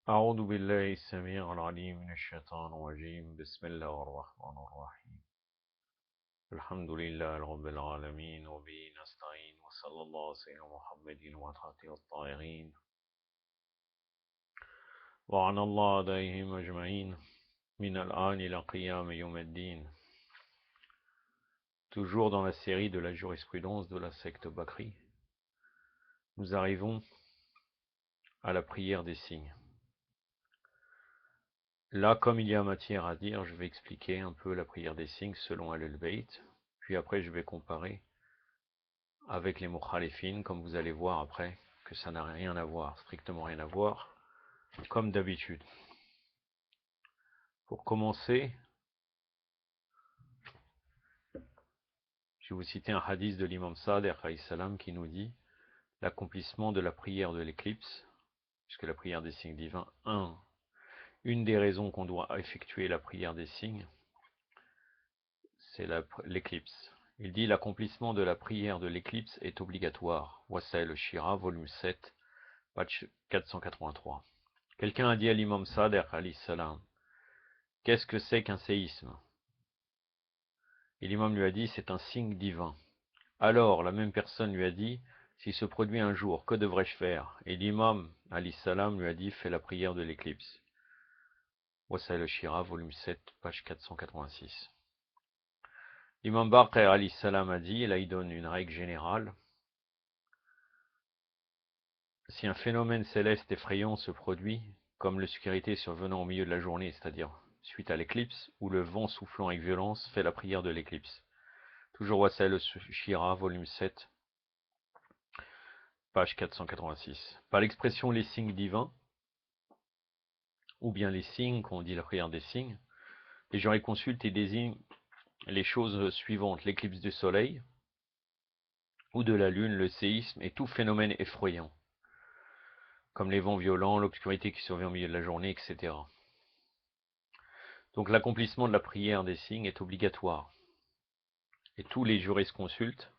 أعوذ بالله السميع العليم من الشيطان الرجيم بسم الله الرحمن الرحيم الحمد لله رب العالمين وبه نستعين وصلى الله على سيدنا محمد وعلى الطاهرين وعلى الله عليهم أجمعين من الآن إلى قيام يوم الدين. Toujours dans la série de la jurisprudence de la secte Bakri, nous arrivons à la prière des signes. Là, comme il y a matière à dire, je vais expliquer un peu la prière des signes selon Al-Bayt, puis après je vais comparer avec les mukhalifin, comme vous allez voir après, que ça n'a rien à voir, strictement rien à voir, comme d'habitude. Pour commencer, je vais vous citer un hadith de l'imam Sadiq salam qui nous dit l'accomplissement de la prière de l'éclipse, puisque la prière des signes divins, une des raisons qu'on doit effectuer la prière des signes, c'est l'éclipse. Il dit l'accomplissement de la prière de l'éclipse est obligatoire. Wasail al-Shira, volume 7, page 483. Quelqu'un a dit à l'imam Sadiq salam, qu'est-ce que c'est qu'un séisme? Et l'imam lui a dit, c'est un signe divin. Alors, la même personne lui a dit, s'il se produit un jour, que devrais-je faire? Et l'imam, salam, lui a dit, fais la prière de l'éclipse. Wasail al-Shira, volume 7, page 486. L'imam Baqir, salam, a dit, et là il donne une règle générale, si un phénomène céleste effrayant se produit, comme l'obscurité survenant au milieu de la journée, c'est-à-dire suite à l'éclipse, ou le vent soufflant avec violence, fais la prière de l'éclipse. Toujours Wasail al-Shira, volume 7, page 486. Par l'expression les signes divins, ou bien les signes, quand on dit la prière des signes, les gens y consultent et désignent les choses suivantes, l'éclipse du soleil, ou de la lune, le séisme, et tout phénomène effrayant, comme les vents violents, l'obscurité qui survient au milieu de la journée, etc. Donc l'accomplissement de la prière des signes est obligatoire. Et tous les jurisconsultes,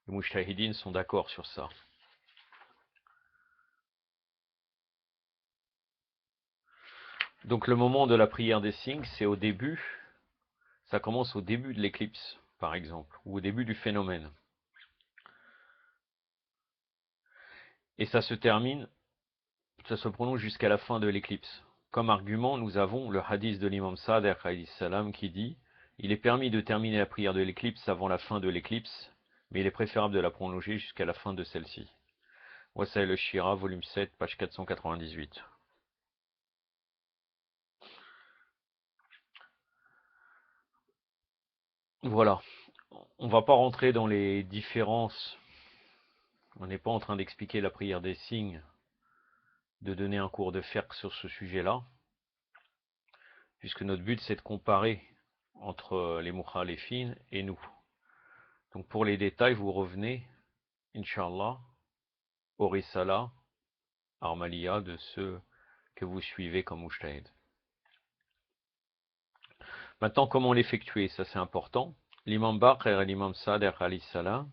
les mujtahidines sont d'accord sur ça. Donc le moment de la prière des signes, c'est au début, ça commence au début de l'éclipse, par exemple, ou au début du phénomène. Et ça se termine, ça se prolonge jusqu'à la fin de l'éclipse. Comme argument, nous avons le hadith de l'imam Sadiq salam qui dit il est permis de terminer la prière de l'éclipse avant la fin de l'éclipse, mais il est préférable de la prolonger jusqu'à la fin de celle-ci. Wasail al-Shira, volume 7, page 498. Voilà. On ne va pas rentrer dans les différences. On n'est pas en train d'expliquer la prière des signes, de donner un cours de fiqh sur ce sujet-là, puisque notre but c'est de comparer entre les mukhalifin et nous. Donc pour les détails, vous revenez, Inch'Allah, au Risala, Armalia, de ceux que vous suivez comme Mujtahid. Maintenant, comment l'effectuer? Ça c'est important. L'imam Baqir et l'imam Sadiq alayhi salam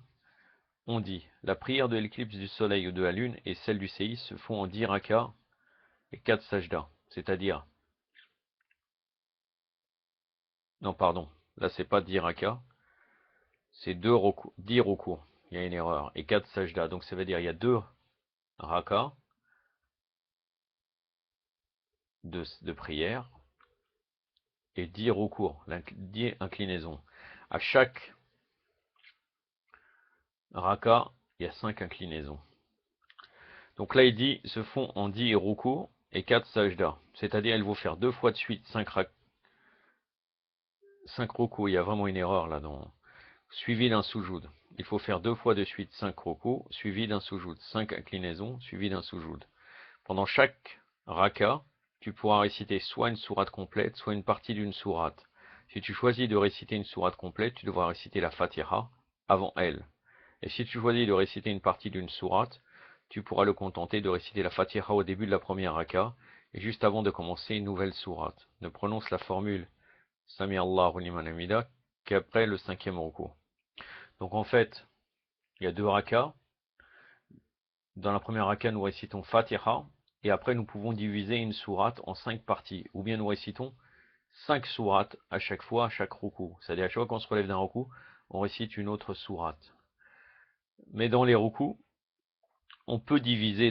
ont dit, la prière de l'éclipse du soleil ou de la lune et celle du séisme se font en 10 rakas et 4 sajdas. C'est-à-dire, non pardon, là c'est pas 10 rakas, c'est 10 recours. Il y a une erreur. Et 4 sajdas. Donc ça veut dire il y a 2 rakas de prière et 10 recours, 10 inclinaisons. À chaque raka, il y a 5 inclinaisons. Donc là, il dit, se font en 10 recours et 4 sajdas. C'est-à-dire, il faut faire 2 fois de suite 5 recours. Il y a vraiment une erreur là, suivi d'un soujoud. Il faut faire 2 fois de suite 5 recours, suivi d'un soujoud. 5 inclinaisons, suivi d'un soujoud. Pendant chaque raka, tu pourras réciter soit une sourate complète, soit une partie d'une sourate. Si tu choisis de réciter une sourate complète, tu devras réciter la Fatiha avant elle. Et si tu choisis de réciter une partie d'une sourate, tu pourras le contenter de réciter la Fatiha au début de la première raka et juste avant de commencer une nouvelle sourate. Ne prononce la formule Sami Allahu liman hamida qu'après le 5e ruku. Donc en fait, il y a 2 rakas. Dans la première raka, nous récitons Fatiha et après nous pouvons diviser une sourate en 5 parties, ou bien nous récitons 5 sourates à chaque fois, à chaque roukou. C'est-à-dire à chaque fois qu'on se relève d'un roukou, on récite une autre sourate. Mais dans les roukou, on peut diviser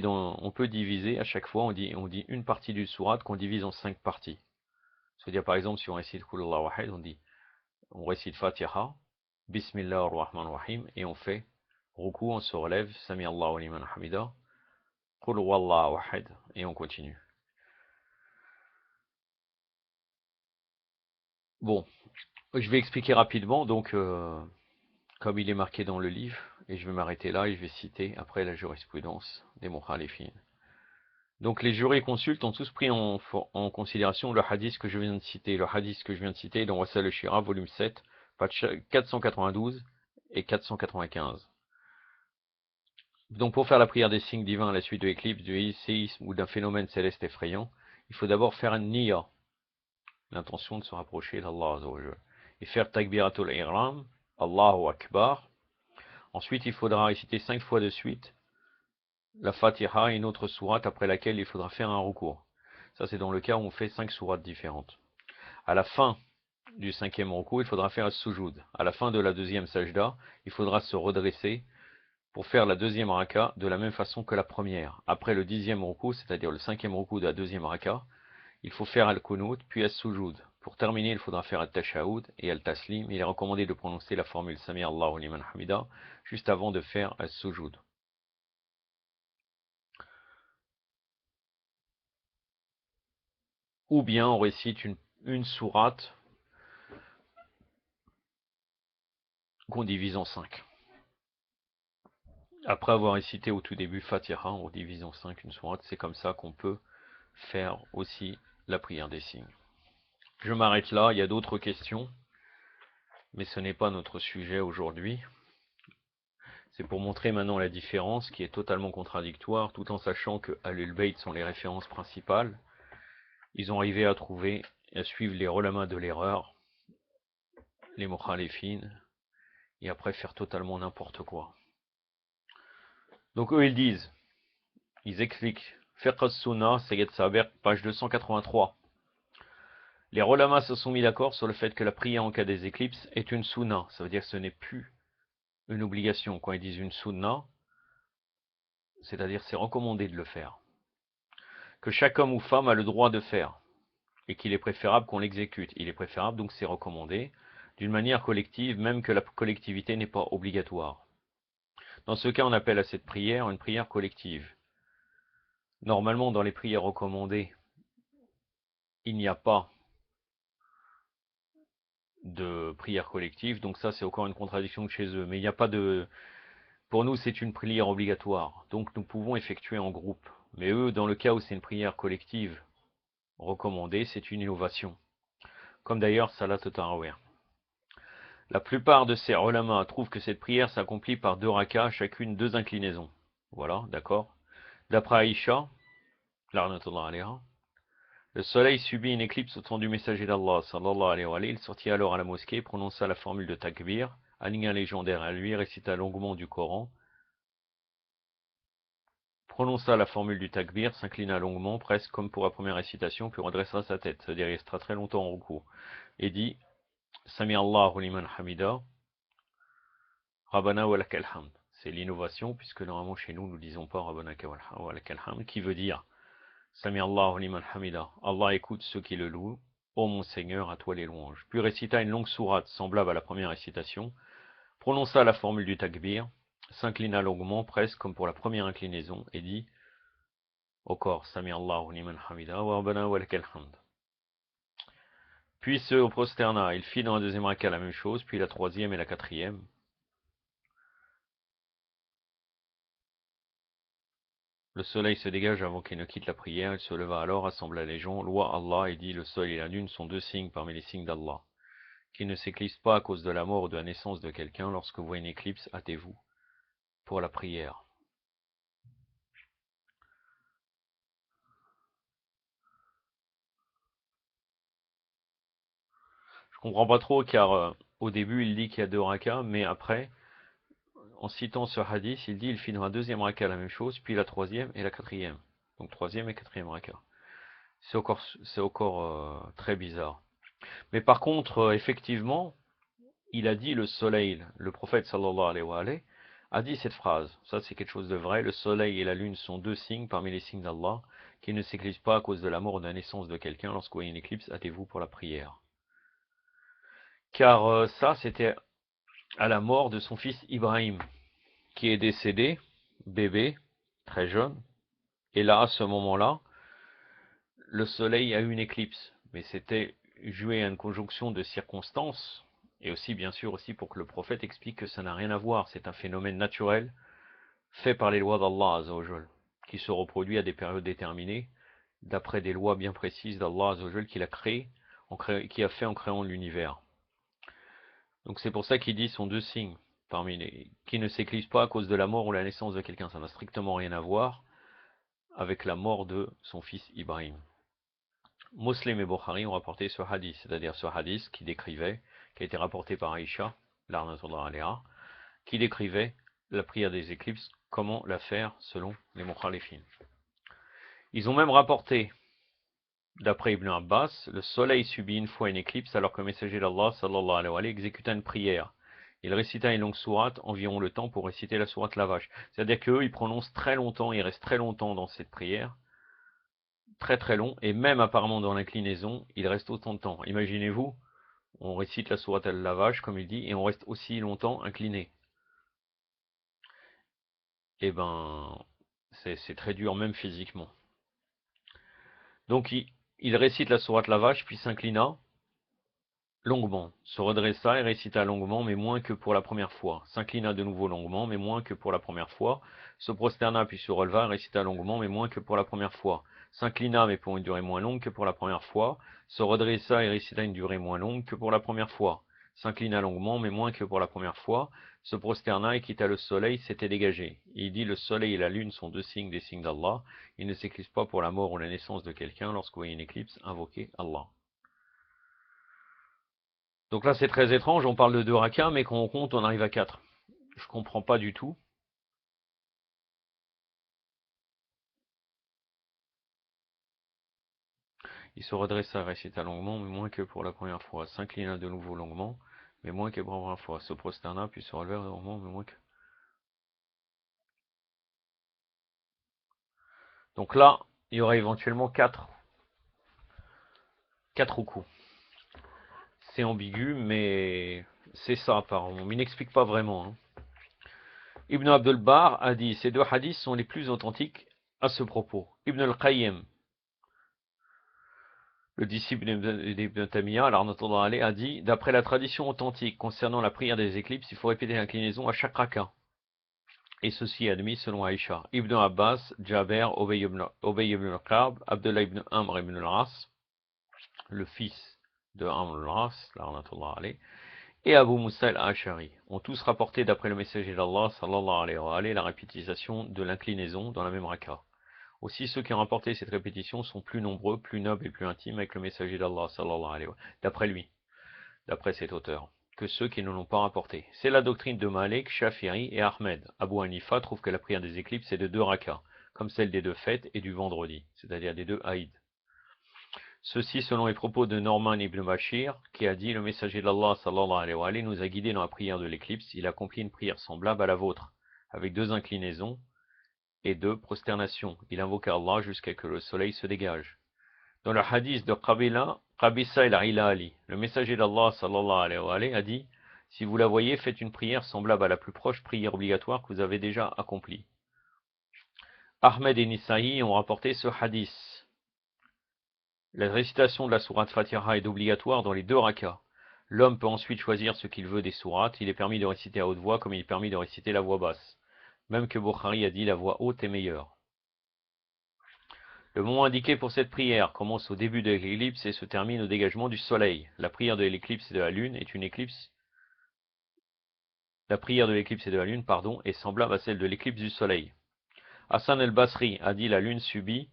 à chaque fois, on dit une partie du sourate qu'on divise en 5 parties. C'est-à-dire par exemple si on récite Qul Huwallahu Ahad, on récite Fatiha, Bismillah ar-Rahman ar-Rahim, et on fait roukou, on se relève, Sami Allahu liman hamida, Qul Huwallahu Ahad, et on continue. Bon, je vais expliquer rapidement, donc comme il est marqué dans le livre, et je vais m'arrêter là et je vais citer après la jurisprudence des Mukhalifin. Donc les jurés consultes ont tous pris en considération le hadith que je viens de citer. Le hadith que je viens de citer dans Wasal al-Shira, volume 7, page 492 et 495. Donc pour faire la prière des signes divins à la suite de l'éclipse, du séisme ou d'un phénomène céleste effrayant, il faut d'abord faire un niya, l'intention de se rapprocher d'Allah Azzawajal, et faire takbiratul ihram, Allahu Akbar. Ensuite, il faudra réciter 5 fois de suite la Fatiha et une autre sourate après laquelle il faudra faire un recours. Ça, c'est dans le cas où on fait 5 sourates différentes. À la fin du 5e recours, il faudra faire un sujoud. À la fin de la 2e sajda, il faudra se redresser pour faire la 2e raka de la même façon que la première. Après le 10e recours, c'est-à-dire le 5e recours de la 2e raka, il faut faire al-kunut, puis al-sujoud. Pour terminer, il faudra faire al-tashahoud et al-taslim. Il est recommandé de prononcer la formule Sami Allahu liman hamida juste avant de faire al-sujoud. Ou bien on récite une sourate qu'on divise en 5. Après avoir récité au tout début Fatiha, on divise en 5 une sourate. C'est comme ça qu'on peut faire aussi la prière des signes. Je m'arrête là, il y a d'autres questions, mais ce n'est pas notre sujet aujourd'hui. C'est pour montrer maintenant la différence qui est totalement contradictoire, tout en sachant que Ahlul Bayt sont les références principales. Ils ont arrivé à trouver, à suivre les relama de l'erreur, les Mukhalifin, et après faire totalement n'importe quoi. Donc eux ils expliquent, Fiqh as-Sunnah, Sayyid Saber, page 283. Les relamas se sont mis d'accord sur le fait que la prière en cas des éclipses est une sunna. Ça veut dire que ce n'est plus une obligation. Quand ils disent une sunna, c'est-à-dire c'est recommandé de le faire. Que chaque homme ou femme a le droit de faire. Et qu'il est préférable qu'on l'exécute. Il est préférable, donc c'est recommandé, d'une manière collective, même que la collectivité n'est pas obligatoire. Dans ce cas, on appelle à cette prière une prière collective. Normalement, dans les prières recommandées, il n'y a pas de prière collective, donc ça c'est encore une contradiction de chez eux. Mais il n'y a pas de... Pour nous, c'est une prière obligatoire, donc nous pouvons effectuer en groupe. Mais eux, dans le cas où c'est une prière collective recommandée, c'est une innovation. Comme d'ailleurs Salat al-Tarawih. La plupart de ces ulama trouvent que cette prière s'accomplit par 2 rakas, chacune 2 inclinaisons. Voilà, d'accord. D'après Aïcha, l'arnatullah alayha, le soleil subit une éclipse au temps du messager d'Allah, sallallahu alayhi wa sallam. Il sortit alors à la mosquée, prononça la formule de takbir, aligna légendaire à lui, récita longuement du Coran, prononça la formule du takbir, s'inclina longuement, presque comme pour la première récitation, puis redressa sa tête, c'est-à-dire il restera très longtemps en recours, et dit Sami Allahu liman hamida, Rabbana wa lakal hamd. C'est l'innovation, puisque normalement chez nous, nous ne disons pas Rabbana wa lakal hamd, qui veut dire Sami Allahu liman hamida. Allah écoute ceux qui le louent. Ô mon Seigneur, à toi les louanges. Puis récita une longue sourate semblable à la première récitation, prononça la formule du takbir, s'inclina longuement, presque comme pour la première inclinaison, et dit au corps Sami Allahu liman hamida wa rabbana wa lakal hamd. Puis se prosterna, il fit dans la deuxième raka la même chose, puis la troisième et la quatrième. Le soleil se dégage avant qu'il ne quitte la prière, il se leva alors, rassembla les gens, loua Allah et dit, le soleil et la lune sont 2 signes parmi les signes d'Allah. Qui ne s'éclipse pas à cause de la mort ou de la naissance de quelqu'un, lorsque vous voyez une éclipse, hâtez-vous pour la prière. Je comprends pas trop car au début il dit qu'il y a 2 rakas, mais après, en citant ce hadith, il dit il fit dans la deuxième raka la même chose, puis la troisième et la quatrième. Donc troisième et quatrième raka. C'est encore très bizarre. Mais par contre, effectivement, il a dit le soleil, le prophète sallallahu alayhi wa alayhi, a dit cette phrase. Ça, c'est quelque chose de vrai. Le soleil et la lune sont deux signes parmi les signes d'Allah qui ne s'éclipsent pas à cause de la mort ou de la naissance de quelqu'un. Lorsque vous voyez une éclipse, hâtez-vous pour la prière. Car ça, c'était à la mort de son fils Ibrahim, qui est décédé, bébé, très jeune. Et là, à ce moment-là, le soleil a eu une éclipse. Mais c'était joué à une conjonction de circonstances. Et aussi, bien sûr, aussi pour que le prophète explique que ça n'a rien à voir. C'est un phénomène naturel fait par les lois d'Allah Azzawajal, qui se reproduit à des périodes déterminées, d'après des lois bien précises d'Allah Azzawajal qu'il a qui a fait en créant l'univers. Donc c'est pour ça qu'il dit sont deux signes parmi les qui ne s'éclipsent pas à cause de la mort ou la naissance de quelqu'un. Ça n'a strictement rien à voir avec la mort de son fils Ibrahim. Muslim et Bukhari ont rapporté ce hadith, c'est-à-dire ce hadith qui a été rapporté par Aïcha, l'arnatullah aléha, qui décrivait la prière des éclipses, comment la faire selon les mukhalifin. Ils ont même rapporté, d'après Ibn Abbas, le soleil subit une fois une éclipse alors que le messager d'Allah sallallahu alayhi wa sallam exécuta une prière. Il récita une longue sourate, environ le temps pour réciter la sourate la vache. C'est-à-dire qu'eux, ils prononcent très longtemps, ils restent très longtemps dans cette prière, très très long, et même apparemment dans l'inclinaison, ils restent autant de temps. Imaginez-vous, on récite la sourate la vache, comme il dit, et on reste aussi longtemps incliné. Eh ben, c'est très dur même physiquement. Donc il récite la sourate la vache, puis s'inclina longuement, se redressa et récita longuement, mais moins que pour la première fois. S'inclina de nouveau longuement, mais moins que pour la première fois. Se prosterna puis se releva et récita longuement, mais moins que pour la première fois. S'inclina, mais pour une durée moins longue que pour la première fois. Se redressa et récita une durée moins longue que pour la première fois. S'inclina longuement, mais moins que pour la première fois. Se prosterna et quitta le soleil, s'était dégagé. Il dit le soleil et la lune sont deux signes des signes d'Allah. Ils ne s'éclipsent pas pour la mort ou la naissance de quelqu'un. Lorsque vous voyez une éclipse, invoquez Allah. Donc là, c'est très étrange, on parle de 2 rakas, mais quand on compte, on arrive à 4. Je comprends pas du tout. Il se redressa, récita longuement, mais moins que pour la première fois. S'inclina de nouveau longuement, mais moins que pour la première fois. Se prosterna, puis se releva longuement, mais moins que... Donc là, il y aurait éventuellement 4 roucous. C'est ambigu, mais c'est ça apparemment. Mais il n'explique pas vraiment. Ibn Abdul Bar a dit, ces deux hadiths sont les plus authentiques à ce propos. Ibn al-Qayyim, le disciple d'Ibn Taymiyyah, a dit, d'après la tradition authentique concernant la prière des éclipses, il faut répéter l'inclinaison à chaque raka. Et ceci est admis selon Aïcha. Ibn Abbas, Jaber, Obey ibn al-Qab, Abdullah ibn Amr ibn al-As, le fils de Amr al-As, et Abu Musa al-Ash'ari ont tous rapporté d'après le messager d'Allah, sallallahu alayhi wa alayhi, la répétition de l'inclinaison dans la même raka. Aussi, ceux qui ont rapporté cette répétition sont plus nombreux, plus nobles et plus intimes avec le messager d'Allah, sallallahu alayhi wa sallam, d'après lui, d'après cet auteur, que ceux qui ne l'ont pas rapporté. C'est la doctrine de Malik, Shafi'i et Ahmed. Abu Hanifa trouve que la prière des éclipses est de 2 rakas, comme celle des 2 fêtes et du vendredi, c'est-à-dire des 2 haïd. Ceci selon les propos de Norman ibn Bashir, qui a dit, le messager d'Allah, sallallahu alayhi wa sallam, nous a guidés dans la prière de l'éclipse, il accomplit une prière semblable à la vôtre, avec 2 inclinaisons, et 2 prosternations. Il invoqua Allah jusqu'à ce que le soleil se dégage. Dans le hadith de Qabisa al-Ilali, le messager d'Allah sallallahu alayhi wa sallam a dit, si vous la voyez, faites une prière semblable à la plus proche prière obligatoire que vous avez déjà accomplie. Ahmed et Nisa'i ont rapporté ce hadith. La récitation de la sourate Fatiha est obligatoire dans les 2 rakas. L'homme peut ensuite choisir ce qu'il veut des sourates. Il est permis de réciter à haute voix comme il est permis de réciter la voix basse. Même que Bukhari a dit la voix haute est meilleure. Le moment indiqué pour cette prière commence au début de l'éclipse et se termine au dégagement du soleil. La prière de l'éclipse et de la lune est une éclipse. La prière de l'éclipse et de la lune, est semblable à celle de l'éclipse du soleil. Hassan el-Basri a dit la lune subit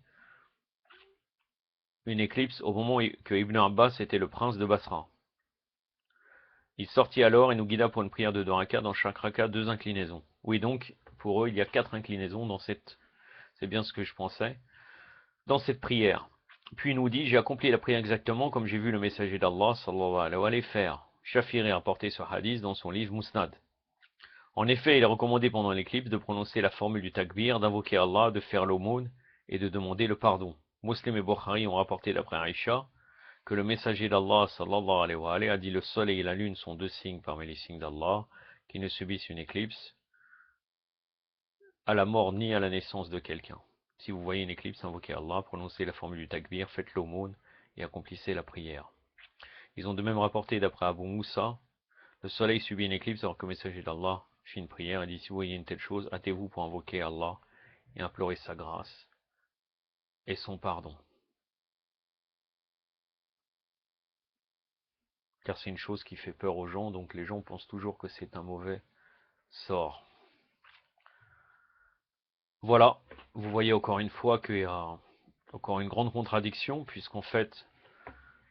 une éclipse au moment que Ibn Abbas était le prince de Basra. Il sortit alors et nous guida pour une prière de 2 rakas, dans chaque raka 2 inclinaisons. Oui, donc, pour eux, il y a 4 inclinaisons dans cette... C'est bien ce que je pensais. dans cette prière. Puis il nous dit, j'ai accompli la prière exactement comme j'ai vu le messager d'Allah sallallahu alayhi wa sallam faire. Shafiri a rapporté ce hadith dans son livre Musnad. En effet, il est recommandé pendant l'éclipse de prononcer la formule du takbir, d'invoquer Allah, de faire l'aumône et de demander le pardon. Muslim et Bukhari ont rapporté d'après Aïcha que le messager d'Allah sallallahu alayhi wa sallam a dit le soleil et la lune sont deux signes parmi les signes d'Allah qui ne subissent une éclipse à la mort ni à la naissance de quelqu'un. Si vous voyez une éclipse, invoquez Allah, prononcez la formule du takbir, faites l'aumône et accomplissez la prière. Ils ont de même rapporté d'après Abu Moussa, le soleil subit une éclipse alors que le messager d'Allah fit une prière et dit si vous voyez une telle chose, hâtez-vous pour invoquer Allah et implorer sa grâce et son pardon. Car c'est une chose qui fait peur aux gens, donc les gens pensent toujours que c'est un mauvais sort. Voilà, vous voyez encore une fois qu'il y a encore une grande contradiction, puisqu'en fait,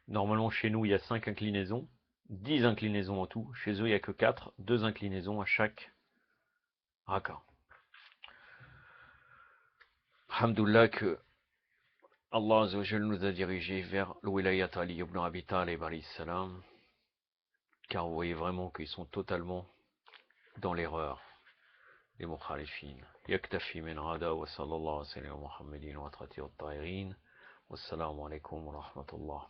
normalement chez nous il y a 5 inclinaisons, 10 inclinaisons en tout, chez eux il n'y a que 4, 2 inclinaisons à chaque raka. Alhamdoulilah que Allah Azzawajal nous a dirigés vers le Wilayat Ali ibn Abi Talib alayhi salam, car vous voyez vraiment qu'ils sont totalement dans l'erreur, les mukhalifin. Yaktafi min rada wa sallallahu alayhi wa sallam wa muhammadin wa atrati wa ta'irin. Wassalamu alaikum wa rahmatullah.